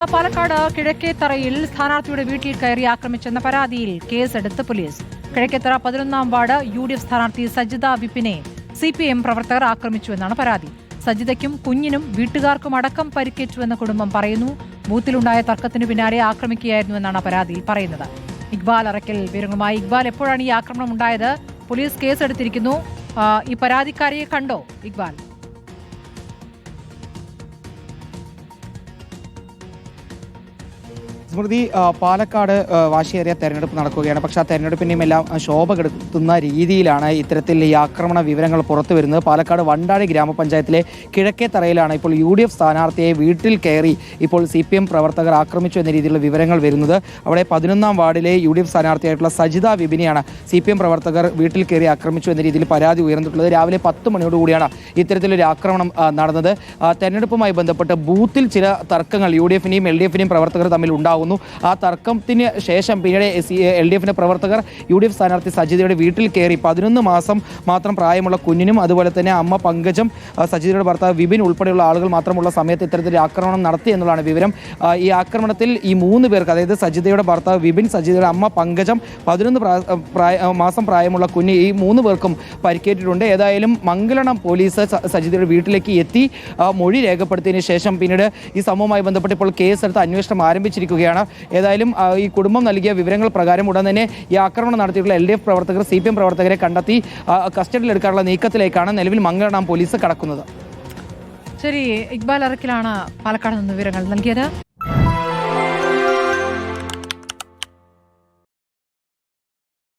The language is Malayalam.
പാലക്കാട് കിഴക്കേത്തറയിൽ സ്ഥാനാർത്ഥിയുടെ വീട്ടിൽ കയറി ആക്രമിച്ചെന്ന പരാതിയിൽ കേസെടുത്ത് പോലീസ്. കിഴക്കേത്തറ 11-ാം വാർഡ് UDF സ്ഥാനാർത്ഥി സജിത വിപിനെ CPM പ്രവർത്തകർ ആക്രമിച്ചുവെന്നാണ് പരാതി. സജിതയ്ക്കും കുഞ്ഞിനും വീട്ടുകാർക്കും അടക്കം പരിക്കേറ്റുവെന്ന് കുടുംബം പറയുന്നു. ബൂത്തിലുണ്ടായ തർക്കത്തിനു പിന്നാലെ ആക്രമിക്കുകയായിരുന്നുവെന്നാണ് പരാതിയിൽ പറയുന്നത്. ഇക്ബാൽ അറക്കൽ വിവരങ്ങളുമായി. ഇക്ബാൽ, എപ്പോഴാണ് ഈ ആക്രമണം ഉണ്ടായത്? പോലീസ് കേസെടുത്തിരിക്കുന്നു. ഈ പരാതിക്കാരിയെ കണ്ടോ ഇക്ബാൽ? സ്മൃതി, പാലക്കാട് വാശിയേറിയ തെരഞ്ഞെടുപ്പ് നടക്കുകയാണ്. പക്ഷേ ആ തെരഞ്ഞെടുപ്പിനെയും എല്ലാം ശോഭ കെടുത്തുന്ന രീതിയിലാണ് ഇത്തരത്തിൽ ഈ ആക്രമണ വിവരങ്ങൾ പുറത്തു വരുന്നത്. പാലക്കാട് വണ്ടാഴി ഗ്രാമപഞ്ചായത്തിലെ കിഴക്കേത്തറയിലാണ് ഇപ്പോൾ UDF സ്ഥാനാർത്ഥിയെ വീട്ടിൽ കയറി ഇപ്പോൾ CPM പ്രവർത്തകർ ആക്രമിച്ചു എന്ന രീതിയിലുള്ള വിവരങ്ങൾ വരുന്നത്. അവിടെ 11-ാം വാർഡിലെ UDF സ്ഥാനാർത്ഥിയായിട്ടുള്ള സജിത വിപിനെയാണ് CPM പ്രവർത്തകർ വീട്ടിൽ കയറി ആക്രമിച്ചു എന്ന രീതിയിൽ പരാതി ഉയർന്നിട്ടുള്ളത്. രാവിലെ 10 മണിയോടുകൂടിയാണ് ഇത്തരത്തിലൊരു ആക്രമണം നടന്നത്. തെരഞ്ഞെടുപ്പുമായി ബന്ധപ്പെട്ട് ബൂത്തിൽ ചില തർക്കങ്ങൾ UDF-നെയും LDF-നെയും പ്രവർത്തകർ തമ്മിൽ ഉണ്ടാകും. ആ തർക്കത്തിന് ശേഷം പിന്നീട് LDF പ്രവർത്തകർ UDF സ്ഥാനാർത്ഥി സജിതയുടെ വീട്ടിൽ കയറി 11 മാസം മാത്രം പ്രായമുള്ള കുഞ്ഞിനും അതുപോലെ തന്നെ അമ്മ പങ്കജം, സജിതയുടെ ഭർത്താവ് വിപിൻ ഉൾപ്പെടെയുള്ള ആളുകൾ മാത്രമുള്ള സമയത്ത് ഇത്തരത്തിൽ ആക്രമണം നടത്തി എന്നുള്ളതാണ് വിവരം. ഈ ആക്രമണത്തിൽ ഈ 3 പേർക്ക്, അതായത് സജിതയുടെ ഭർത്താവ് വിപിൻ, സജിതയുടെ അമ്മ പങ്കജം, 11 മാസം പ്രായമുള്ള കുഞ്ഞ്, ഈ 3 പേർക്കും പരിക്കേറ്റിട്ടുണ്ട്. ഏതായാലും മംഗലണം പോലീസ് സജിതയുടെ വീട്ടിലേക്ക് എത്തി മൊഴി രേഖപ്പെടുത്തിയതിനു ശേഷം പിന്നീട് ഈ സംഭവവുമായി ബന്ധപ്പെട്ട് ഇപ്പോൾ കേസെടുത്ത് അന്വേഷണം ആരംഭിച്ചിരിക്കുകയാണ്. ഏതായാലും ഈ കുടുംബം നൽകിയ വിവരങ്ങൾ പ്രകാരം ഉടൻ തന്നെ ഈ ആക്രമണം നടത്തിയിട്ടുള്ള LDF പ്രവർത്തകർ CPM പ്രവർത്തകരെ കണ്ടെത്തി കസ്റ്റഡിയിലെടുക്കാനുള്ള നീക്കത്തിലേക്കാണ് നിലവിൽ മംഗലം പോലീസ് കടക്കുന്നത്. ശരി, ഇക്ബാൽ അറക്കലാണ് പാലക്കാട് നിന്ന് വിവരങ്ങൾ നൽകിയത്.